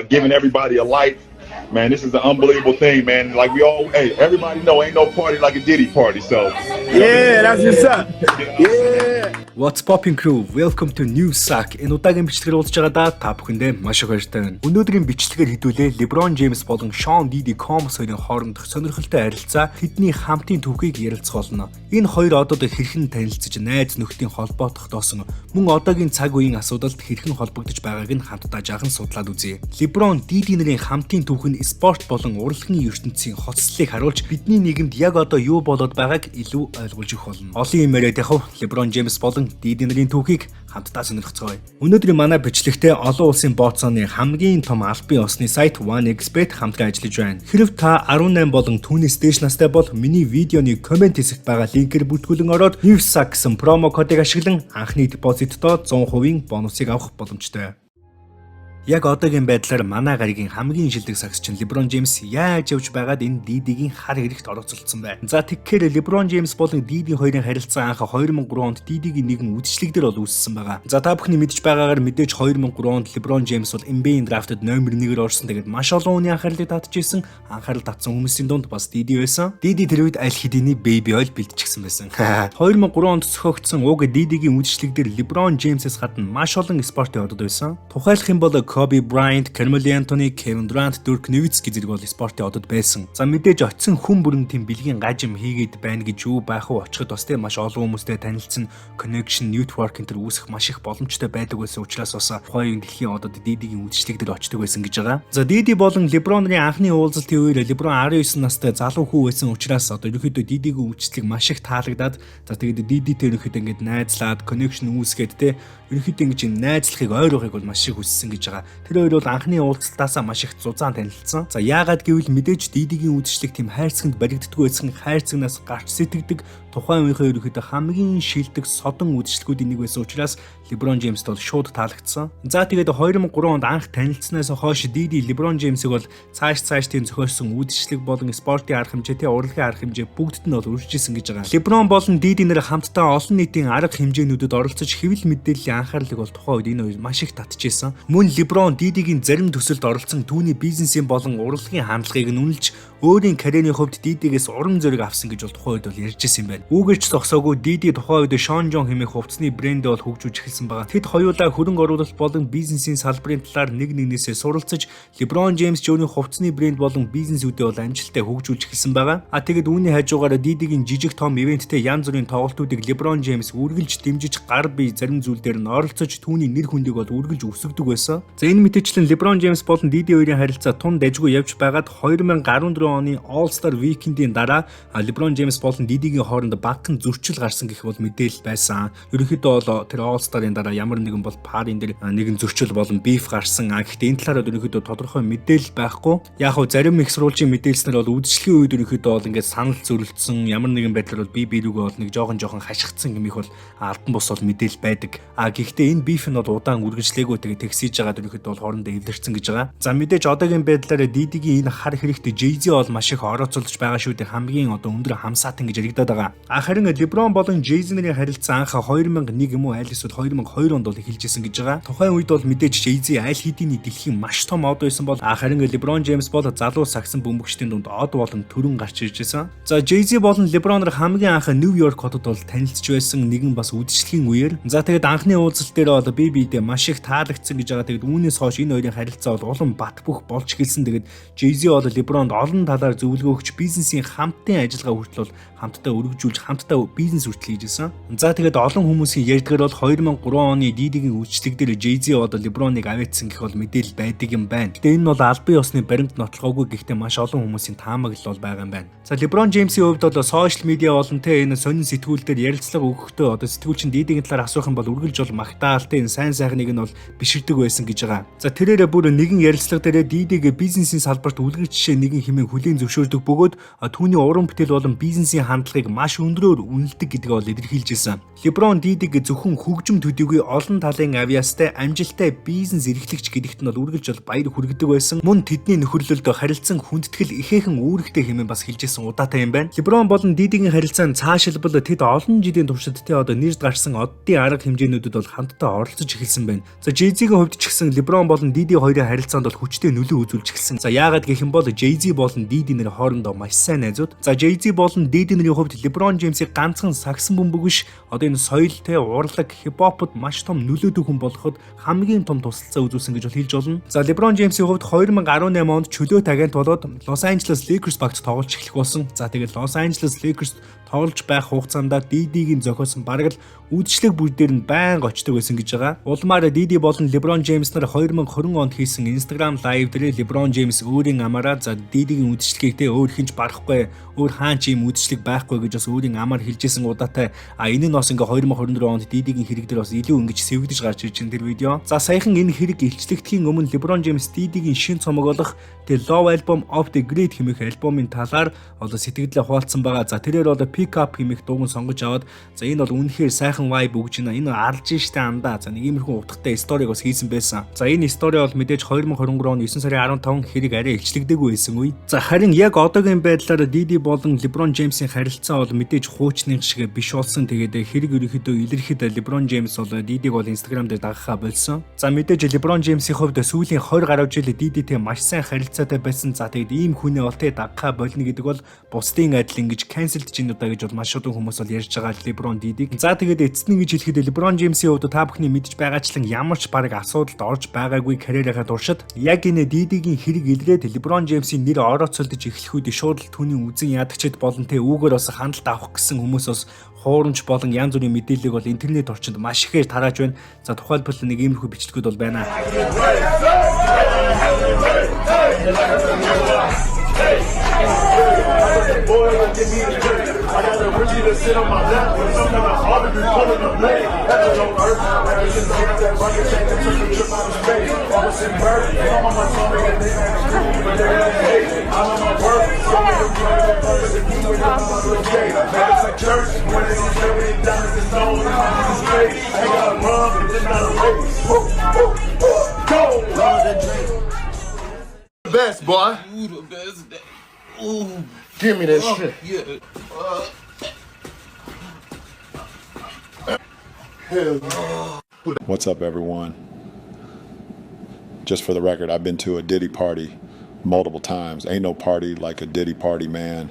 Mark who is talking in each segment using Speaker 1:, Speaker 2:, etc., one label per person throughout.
Speaker 1: giving everybody a light. Man, this is an unbelievable thing, man. Like everybody know ain't no party like a Diddy party. So
Speaker 2: yeah, that's what's up. Yeah.
Speaker 3: What's popping crew? Welcome to New Sack. Энэ удаагийн бичлэгээр уулзж байгаадаа та бүхэндээ маш их баяртай байна. Өнөөдрийн бичлэгээр хэдүүлээ LeBron James болон Sean Diddy Combs хоёрын хоорондох сонирхолтой харилцаа, тэдний хамтын түүхийг ярилцах болно. Энэ хоёр одод хэрхэн танилцж, найз нөхдийн холбоо тогтоосон, мөн одоогийн цаг үеийн асуудалд хэрхэн холбогдож байгааг нь хамтдаа жаахан судлаад үзье. LeBron Diddy нарын хамтын түүх нь спорт болон урлагийн ертөнцийн хоцлолыг харуулж, бидний нийгэмд яг одоо юу болоод байгааг илүү ойлгуулж өгөх болно. Олон юм яриад явах LeBron James болон Diddy нарын түүхийг хамтдаа сонирхцгаая. Өнөөдрийн манай бичлэгтээ олон улсын бооцооны хамгийн том албан ёсны сайт OneXBet хамтран ажиллаж байна. Хэрв та 18 болон түүнээс дээш настай бол миний видеоны комент хэсэгт байгаа линкээр бүртгүүлэн ороод NewSack гэсэн промо кодыг ашиглан анхны депозиттоо 100% бонусыг авах боломжтой. Яг одоогийн байдлаар манай гаригийн хамгийн шилдэг сагсчин LeBron James яаж явж байгаад энэ Diddy-гийн хар хэрэгт оролцолцсон бай. За тэгэхээр LeBron James болон Diddy хоёрын харилцаа анх 2003 онд Diddy-гийн нэгэн үдшилэг дээр бол үүссэн байгаа. За та бүхний мэдж байгаагаар мэдээж 2003 онд LeBron James бол NBA-ийн драфтад номер 1-ээр орсон. Тэгээд маш олон хүний анхаарлыг татчихсан. Анхаарал татсан хүмүүсийн дунд бас Diddy байсан. Diddy тэр үед аль хэдийн baby oil бэлтчихсэн байсан. 2003 онд зохиогдсон уг Diddy-гийн үдшилэг дээр LeBron James-ээс гадна маш олон спортын одод байсан. Тухайлх юм бол Kobe Bryant, Carmelo Anthony, Kevin Durant, Dirk Nowitzki зэрэг бол спортын одод байсан. За мэдээж очисон хүн бүрэн тийм бэлгийн гажим хийгээд байна гэж юу байх уу, очиход бас тийм маш олон хүмүүстэй танилцсан, connection, network энэ үүсэх маш их боломжтой байдаг байсан учраас бас тухайн дэлхийн одод Diddy-гийн үдшилэг дээр очдог байсан гэж байгаа. За Diddy болон LeBron-ын анхны уулзалтын үеэр LeBron 19 настай залуу хүү байсан учраас одоо ерөөхдөө Diddy-гийн үдшилэг маш их таалагдаад, за тэгээд Diddy-тэй ерөөхдөө ингээд найзлаад, connection үүсгээд те ерөөхдөө ингэж найзлахыг ойр ухыг бол маш их хүссэн гэж байгаа. Тэр хоёр бол анхны уулзалтаасаа маш их зузаан танилцсан. За яагаад гэвэл мэдээж Diddy-гийн үдшилэг тийм хайрцагт баригддаггүй байсан, хайрцагнаас гарч сэтгдэг тухайн үеийнхээ ерөөхдөө хамгийн шилдэг содон үдшилгүүдийн нэг байсан учраас LeBron James бол шууд таалагдсан. За тэгээд 2003 онд анх танилцсанаас хойш Diddy LeBron James-ыг бол цааш тийм зохиосон үдшилэг болон спортын арга хэмжээ, урлагийн арга хэмжээ бүгдд нь бол үржилсэн гэж байгаа. LeBron болон Diddy нэр хамтдаа олон нийтийн арга хэмжээнүүдэд оролцож хэвлэл мэдээллийн анхаарлыг бол тухайн үед энэ хоёр маш их татчихсан. Мөн LeBron Diddy-гийн зарим төсөлд оролцсон түүний бизнесийн болон урлагийн хандлагыг нь үнэлж өөрийн карьерийн хувьд Diddy-гээс урам зориг авсан гэж бол тухайн үед бол ярьж ирсэн юм байна. Үүгээрч зогсоогүй Diddy тухайн үед Sean John хэмээх хувцсны брэндээ бол хөгжүүлж эхэлсэн байгаа. Тэд хоёулаа хөрөнгө оруулалт болон бизнесийн салбарын талаар нэг нэгнээсээ суралцаж LeBron James өөрийн хувцсны брэнд болон бизнесүүдээ бол амжилттай хөгжүүлж эхэлсэн байгаа. Тэгэд үүний хажуугаар Diddy-гийн жижиг том ивенттэй янз бүрийн тоглолтуудыг LeBron James үргэлж дэмжиж гар бие зарим зүйлдер нь оролцож түүний нэр хүндийг бол үргэлж өсгөдөг байсан. За энэ мэтчлэн LeBron James болон Diddy хоёрын харилцаа тун дажгүй явж байгаад 2014 оны All-Star Weekend-ийн дараа LeBron James болон Diddy-гийн хооронд багахан зөрчил гарсан гэх бол мэдээлэл байсан. Ерөнхийдөө бол тэр All-Star-ын дараа ямар нэгэн бол парын дээр нэгэн зөрчил болон beef гарсан. Гэхдээ энэ талаар ерөнхийдөө тодорхой мэдээлэл байхгүй. Яг хөө зарим их сурвалжийн мэдээлснээр бол үдшилгийн үед ерөнхийдөө бол ингээд санал зөрөлдсөн, ямар нэгэн байдлаар бол бирүүгээ бол нэг жоохон хашигдсан гэмих бол алдан бус бол мэдээлэл байдаг. Гэхдээ энэ beef нь бол удаан үргэлжлээгүй тэгээд тэгсэж байгаа ерөнхийдөө бол хоорондоо эвдэрсэн гэж байгаа. За мэдээж одоогийн байдлаар Diddy-гийн энэ хар хэрэгт Jay-Z бол маш их орооцолж байгаа шүү дээ. Хамгийн одоо өндөр хамсаатан гэж яригадаад байгаа. Харин LeBron болон Jay-Z нарын харилцаа анх 2001 юм уу аль эсвэл 2002 онд бол эхэлжсэн гэж байгаа. Тухайн үед бол мэдээж Jay-Z аль хэдийн дэлхийн маш том од байсан бол харин LeBron James бол залуу сагсан бөмбөгчдийн дунд од болон төрөн гарч иржсэн. За Jay-Z болон LeBron нар хамгийн анх New York хотод бол танилцж байсан нэгэн бас үдшилгийн үеэр. За тэгээд анхны уулзалт дээр бол биедээ маш их таалагдсан гэж байгаа. Тэгээд үүнээс хойш энэ хоёрын харилцаа бол улам бат бөх болж эхэлсэн. Тэгээд Jay-Z бол LeBron-д олон талаар зөвлөгөө өгч бизнесийн хамтын ажиллагаа хүртэл бол хамтдаа өргөжүүлж хамтдаа бизнес хүртэл хийжсэн. За тэгээд олон хүмүүсийн ярьдгаар бол 2003 оны Diddy-гийн үйлчлэг дээр Jay-Z бол LeBron-ыг авээтсэн гэх бол мэдээлэл байдаг юм байна. Гэтэ энэ бол албан ёсны баримт нотлохоогүй, гэхдээ маш олон хүмүүсийн таамаглал бол байгаа юм байна. За LeBron James-ийн хувьд бол сошиал медиа болон энэ сонин сэтгүүл дээр ярилцлага өгөхдөө одоо сэтгүүлчин Diddy-гийн талаар асуух юм бол үргэлж бол магтаалтай энэ сайн сайхныг нь бол биширдэг байсан гэж байгаа. За тэрээрээ бүр нэгэн ярилцлага дээр Diddy-г бизнесийн салбарт үлгэр жишээ нэгэн хэмээн хүлээн зөвшөөрдөг бөгөөд түүний уран бүтээл болон бизнесийн хандлагыг маш өндрөөр үнэлдэг гэдгээ бол илэрхийлжсэн. LeBron Diddy зөвхөн хөгжим төдийгүй олон талын авьяастай амжилттай бизнес эрхлэгч гэдэгт нь бол үргэлж баяр хүргэдэг байсан. Мөн тэдний нөхөрлөлд харилцан хүндэтгэл ихээхэн үүрэгтэй хэмээн бас хэлжсэн удаатай юм байна. LeBron болон Diddy-гийн харилцаанд цаашилбал тэд олон жилийн туршид одоо нэрд гарсан оддын арга хэмжээнүүдэд бол хамтдаа оролцож эхэлсэн байна. За Jay-Z-ийн хувьд ч гэсэн LeBron болон Diddy хоёрын харилцаанд бол хүчтэй нөлөө үзүүлж эхэлсэн. За яагаад гэх юм бол Jay-Z болон Diddy нэр хоорондоо маш сайн найзууд. За Jay-Z болон Diddy нэрийн хувьд LeBron James-ийг ганцхан сагсан бөмбөг биш одоо энэ соёлтой урлаг хип-хопод маш том нөлөөтэй хүн болоход хамгийн том тусалцаа үзүүлсэн гэж хэлж болно. За LeBron James-ийн хувьд 2018 онд чөлөөт агент болоод Los Angeles Lakers багт тоглож эхлэх болсон. За тэгээд Los Angeles Lakers тоглож байх хугацаанд Diddy-гийн зохиосон бараг л үдшилэг бүгдээр нь байнга очдог байсан гэж байгаа. Улмаар Diddy болон LeBron James нар 2020 онд хийсэн Instagram live дээр LeBron James өөрийн амаараа за Diddy-гийн үдшилгийг өөр хинч барахгүй, өөр хаан ч юм үдшилэг байхгүй гэж бас өөрийн амаар хэлжсэн удаатай. Энэ нь бас ингээ 2024 онд Diddy-гийн хэрэг дээр бас илүү ингэж сэвэгдэж гарч ирж байгаа тэр видео. За саяхан энэ хэрэг илчлэгдэхийн өмнө LeBron James Diddy-гийн шинэ цомог болох The Love Album of the Great хэмээх альбомын талаар сэтгэлдээ хуваалцсан байгаа. За тэрээр бол Pick Up хэмээх дууг нь сонгож аваад за энэ бол үнэхээр сайхан vibe өгж байна. Энэ арж штэ андаа. За нэг иймэрхүү утгатай сториг бас хийсэн байсан. За энэ стори бол мэдээж 2023 оны 9 сарын 15 хэрэг арай илчлэгдээгүй байсан үе. За харин яг одоогийн байдлаар Diddy болон LeBron James-ийн харилцаа бол мэдээж хуучны шиг биш болсон. Тэгээд хэрэг ерөнхийдөө илэрхэд LeBron James бол Diddy-г бол Instagram дээр дагахаа болсон. За мэдээж LeBron James-ийн хувьд сүүлийн 20 гаруй жил Diddy-тэй маш сайн харилцаатай байсан. За тэгээд ийм хүнээ бол дагахаа болно гэдэг бол бусдын адил ингэж cancelд чинь удаа гэж бол маш олон хүмүүс бол ярьж байгаа LeBron Diddy-г. За тэгээд эцэст нь гэж хэлэхэд LeBron James-ийн хувьд та бүхний мэдж байгаачлан ямар ч баг асуудалд орж байгаагүй карьерийнхаа туршид яг энэ Diddy-гийн хэрэг илрээд LeBron James-ийн нэр орооцолдож эхлэх үед шууд л түүний үзэн ядагчд болон үүгээр бас хяналт авах гэсэн хүмүүс бас хуурамч болон янз бүрийн мэдээллийг бол интернет орчинд маш ихээр тарааж байна. За тухайлбал нэг иймэрхүү бичлэгүүд бол байна. I got a Richie to sit on my lap with some kind of hobby be pulling the blade. That's a low earth. I just take that rocket tank and took a trip out of space. I was in bird, I'm on my stomach and they had a screw, but they're like, hey, I'm on my work. Some of them know that purpose and you ain't on my little gate. Man, it's like church, when it's on every diamond and stone, and I'm just straight. I ain't got a run, but it's not a race. Go! The best, boy. You the best. Ooh. Give me that shit. Yeah.
Speaker 1: What's up, everyone? Just for the record, I've been to a Diddy party multiple times. Ain't no party like a Diddy party, man.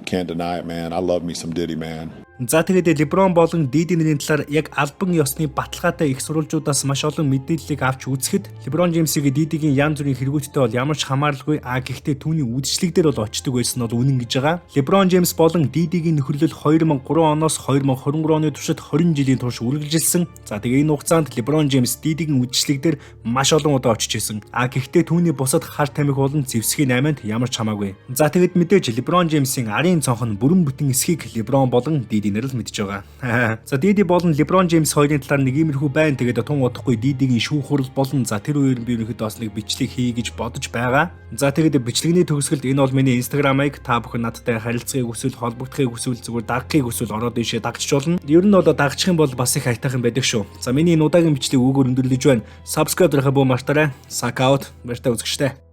Speaker 1: Can't deny it, man. I love me some Diddy, man. За тэгээд LeBron болон Diddy нэрийн талаар яг албан ёсны баталгаатай их сурвалжуудаас маш олон мэдээллийг авч үзэхэд LeBron James-ийг Diddy-гийн янз бүрийн хэрэгүүдтэй бол ямар ч хамааралгүй гэхдээ түүний үдшилэг дээр бол очдөг байсан бол үнэн гэж байгаа. LeBron James болон Diddy-гийн нөхөрлөл 2003 оноос 2023 оны туршид 20 жилийн турш үргэлжилсэн. За тэгээд энэ хугацаанд LeBron James Diddy-гийн үдшилэг дээр маш олон удаа очиж исэн. Гэхдээ түүний бусад хар тамхи болон зэвсгийн 8-нд ямар ч хамаагүй. За тэгээд мэдээж LeBron James-ийн арын цонх нь бүрэн бүтэн эсхийг LeBron болон Diddy нэр л мэдж байгаа. За Diddy болон LeBron James хоёрын талаар нэг иймэрхүү байна. Тэгээд тун удахгүй Diddy-гийн шүүх хурал болон за тэр үеэр би ерөнхийдөө бас нэг бичлэг хий гэж бодож байгаа. За тэгээд бичлэгний төгсгөлд энэ бол миний Instagram-ыг та бүхэн надтай харилцахыг хүсвэл холбогдохыг хүсвэл зүгээр дагахыг хүсвэл ороод ийшээ дагчих болно. Ер нь бол дагчих юм бол бас их хайтайхан байдаг шүү. За миний энэ удаагийн бичлэг өгөөр өндөрлөж байна. Subscribe дарахаа бүү мартаарай. Suck out. Баяртай үзэгчтэй.